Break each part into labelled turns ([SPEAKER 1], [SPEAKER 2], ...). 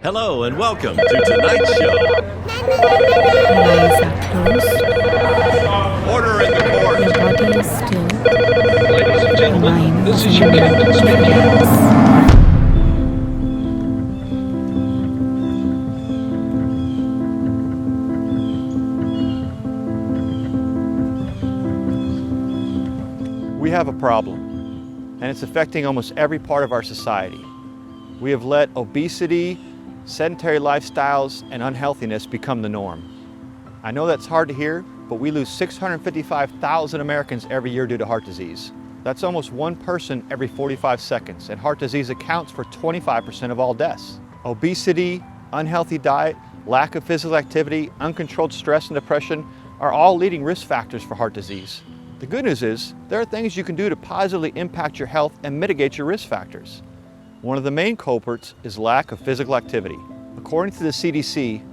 [SPEAKER 1] Hello and welcome to tonight's show.
[SPEAKER 2] Eyes are closed.
[SPEAKER 1] Order in the court.
[SPEAKER 2] Your body is still.
[SPEAKER 3] Ladies and
[SPEAKER 2] Your
[SPEAKER 3] gentlemen,
[SPEAKER 2] mind
[SPEAKER 3] this
[SPEAKER 2] is
[SPEAKER 3] is
[SPEAKER 2] in
[SPEAKER 3] your
[SPEAKER 2] your
[SPEAKER 3] captain speaking.
[SPEAKER 2] hands.
[SPEAKER 4] We have a problem, and it's affecting almost every part of our society. We have let obesity, sedentary lifestyles, and unhealthiness become the norm. I know that's hard to hear, but we lose 655,000 Americans every year due to heart disease. That's almost one person every 45 seconds, and heart disease accounts for 25% of all deaths. Obesity, unhealthy diet, lack of physical activity, uncontrolled stress and depression are all leading risk factors for heart disease. The good news is, there are things you can do to positively impact your health and mitigate your risk factors. One of the main culprits is lack of physical activity. According to the CDC,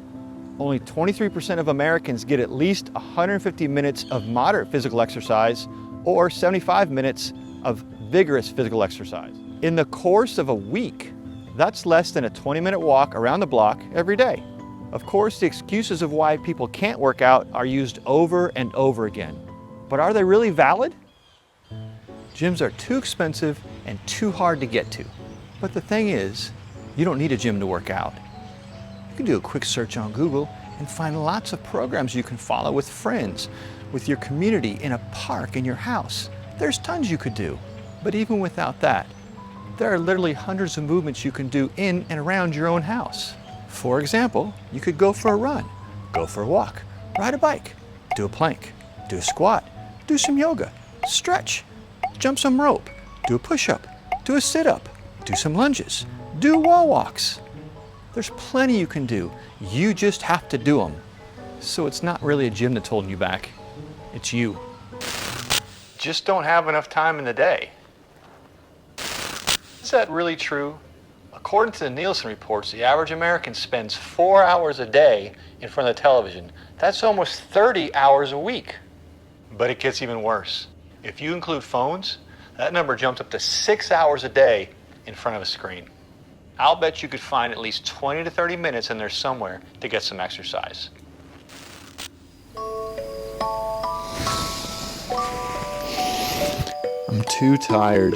[SPEAKER 4] only 23% of Americans get at least 150 minutes of moderate physical exercise or 75 minutes of vigorous physical exercise. In the course of a week, that's less than a 20-minute walk around the block every day. Of course, the excuses of why people can't work out are used over and over again. But are they really valid? Gyms are too expensive and too hard to get to. But the thing is, you don't need a gym to work out. You can do a quick search on Google and find lots of programs you can follow with friends, with your community, in a park, in your house. There's tons you could do. But even without that, there are literally hundreds of movements you can do in and around your own house. For example, you could go for a run, go for a walk, ride a bike, do a plank, do a squat, do some yoga, stretch, jump some rope, do a push-up, do a sit-up, do some lunges, do wall walks. There's plenty you can do. You just have to do them. So it's not really a gym that's holding you back. It's you. Just don't have enough time in the day. Is that really true? According to the Nielsen reports, the average American spends 4 hours a day in front of the television. That's almost 30 hours a week. But it gets even worse. If you include phones, that number jumps up to 6 hours a day in front of a screen. I'll bet you could find at least 20 to 30 minutes in there somewhere to get some exercise. I'm too tired.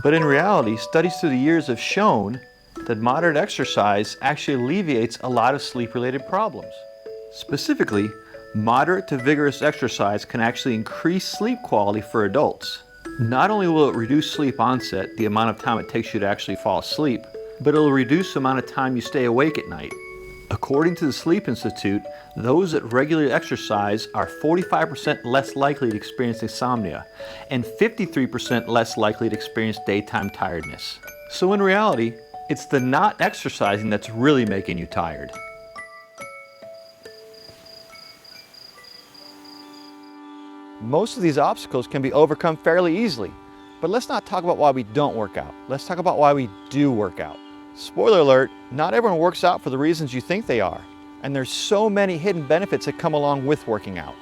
[SPEAKER 4] But in reality, studies through the years have shown that moderate exercise actually alleviates a lot of sleep-related problems. Specifically, moderate to vigorous exercise can actually increase sleep quality for adults. Not only will it reduce sleep onset, the amount of time it takes you to actually fall asleep, but it'll reduce the amount of time you stay awake at night. According to the Sleep Institute, those that regularly exercise are 45% less likely to experience insomnia and 53% less likely to experience daytime tiredness. So in reality, it's the not exercising that's really making you tired. Most of these obstacles can be overcome fairly easily, but let's not talk about why we don't work out. Let's talk about why we do work out. Spoiler alert, not everyone works out for the reasons you think they are, and there's so many hidden benefits that come along with working out.